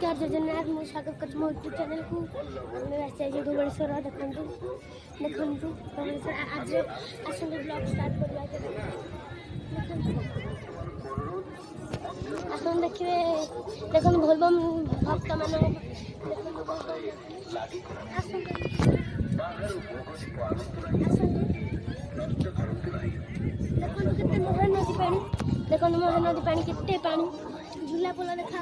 नमस्कार जय जगन्नाथ मु स्वागत कर मो यूट्यूब चैनल को मैं आसे धुबलेश्वर देखंतु धुबलेश्वर आज आसंगे ब्लॉग स्टार्ट करला आसन देखिए देखन भोलबम भक्त मानो देखो मोहन नदी पानी कितने पानी झूला पोला देखा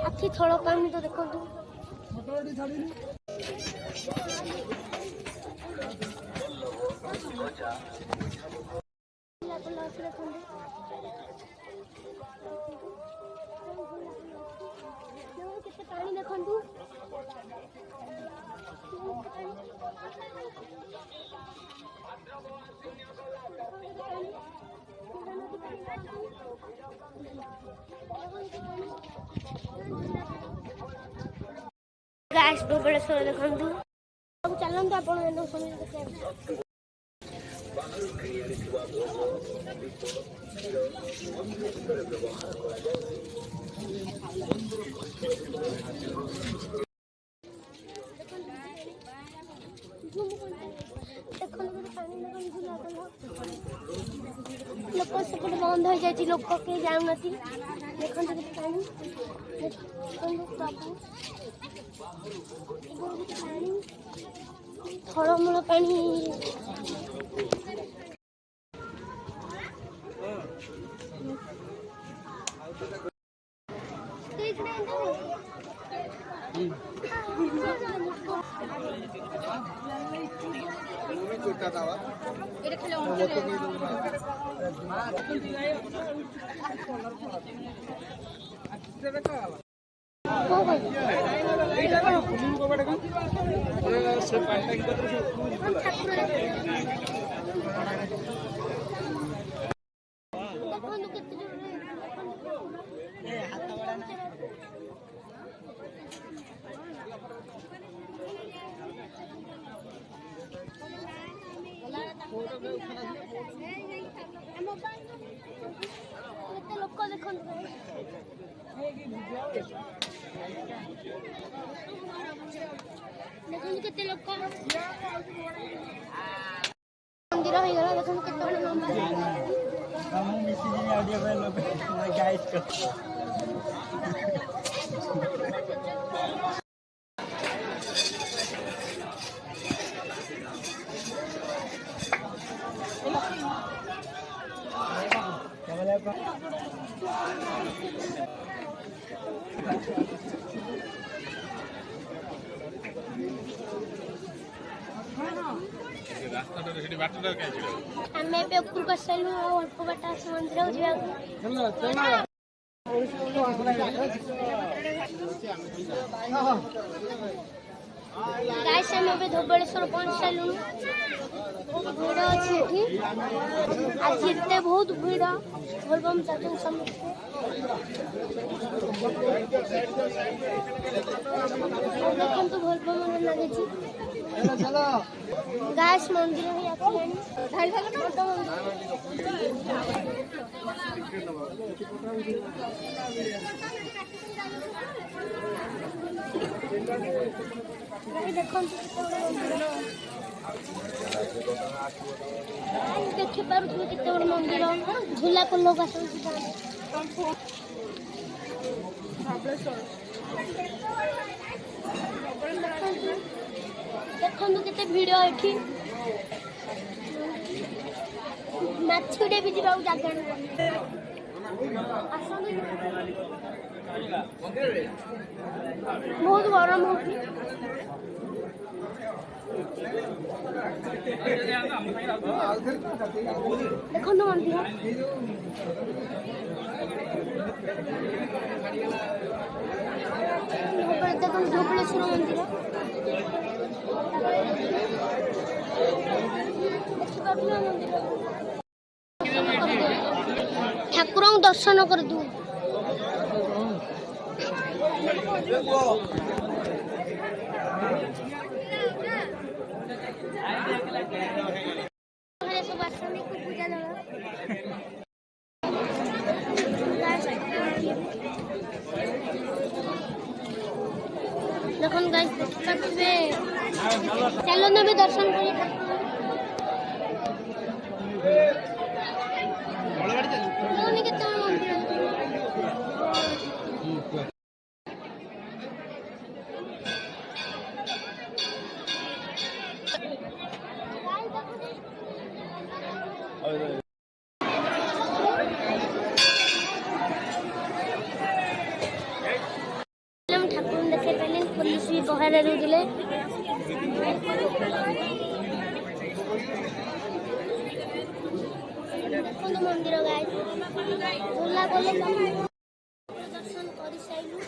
आखि थोड़ा पानी तो देखो कितने पानी देखो गाइस धुबलेश्वर देखंतु चलंतु आपण एनो समय देखै लोक सेपटे बंद हो जाए लोक के जाऊना देखो थड़मूल पानी लोक देखो केते लोक मंदिर हो गला देखो केते बड़ मंदिर हम मिसी जी आडियो पे लोग गाइस को हमें पे ऊपर का सेल अल्प बाटा मंदिर गाइस हमें धुबलेश्वर पहुंच सालू भीड़ अच्छी आज एते बहुत भीड़ बोलबम जातन समस्ते देखो तो बोलबम लगे चलो गाइस मंदिर ही आखियानी ढाई साल देखो देखि पारुथि केते बड़ मंदिर झूला को लोग आसन देखो केते वीडियो एठी माछुडे भी जीवा जागा बहुत गरम हो देखो ना मंदिर देखो धुबलेश्वर मंदिर ठाकुर दर्शन कर दू सब पूजा गाइस देखिए चलो ना भी दर्शन करिए ठाकुर देखे पहले पुलिस भी बाहर रुदिले देखो मंदिर गाइस झूला बोले दर्शन कर साइलु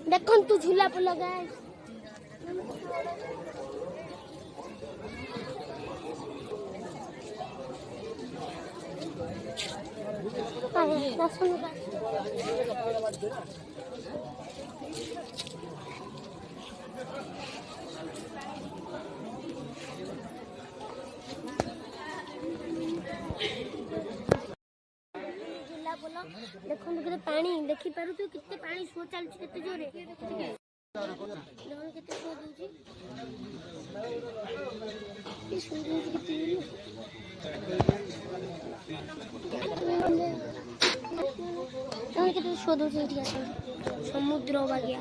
देखो तू झूला पर गाइस दर्शन देखो केते पानी देखि पारु तू कितने पानी सो चल केते जोरे देखो केते सो दूची ई सो दूची कितनी तो केते सो दूची एठी आसे समुद्र बागिया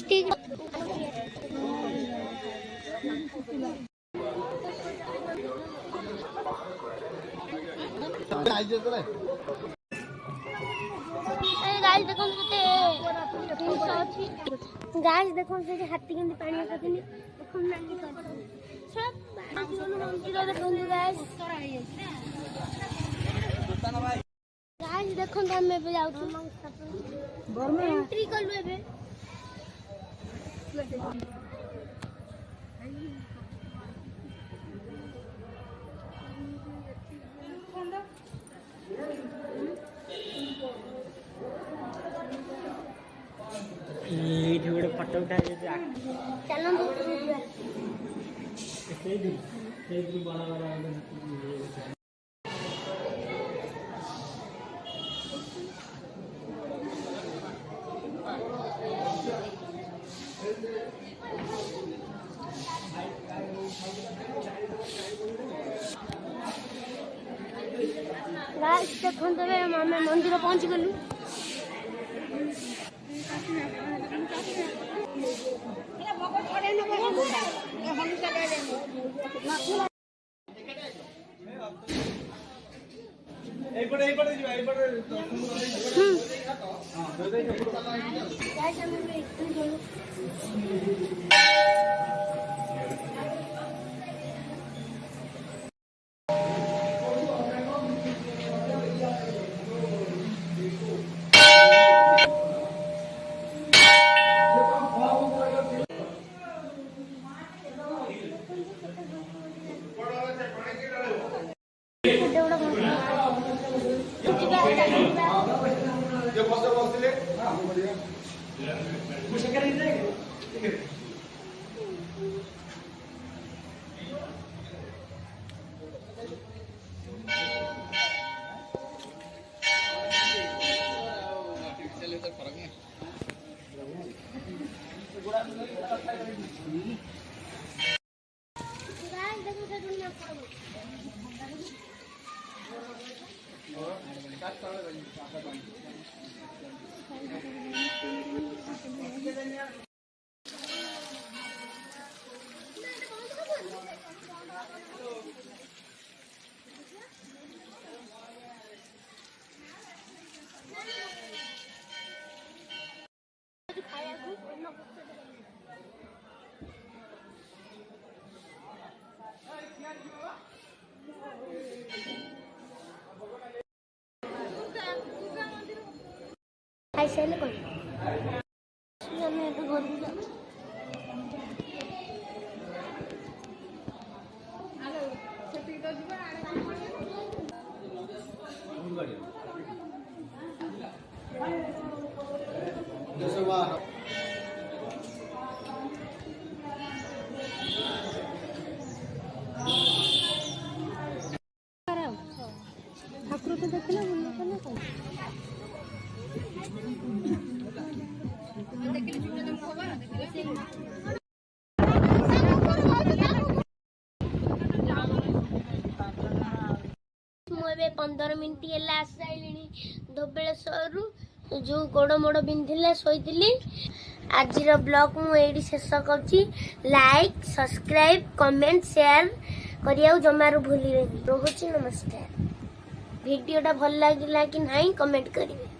ठीक गाइस देखो गाइस देखो से हाथी के पानी आकथिनी देखो नाली कर सब मंदिर देखो गाइस गाइस देखो हम में जाउ घर में एंट्री कर लो बे ये थोड़े फोटो उठा दे चलो दूर बड़ा गाइस देखो हम मंदिर पहुंच गलु ऐसे ले कोई मैं तो घर जा हेलो छती तो जीवन ठाकुर तो देखना मुझे 15 मिनट है आसाइली धोबेश्वर जो गोड़ मोड़ बिंधिले शोली आज ब्लॉग मुझे शेष कर लाइक सब्सक्राइब कमेंट शेयर करिया जमारू भूल रोचे नमस्कार वीडियोटा भल लगे कि नहीं कमेंट करेंगे।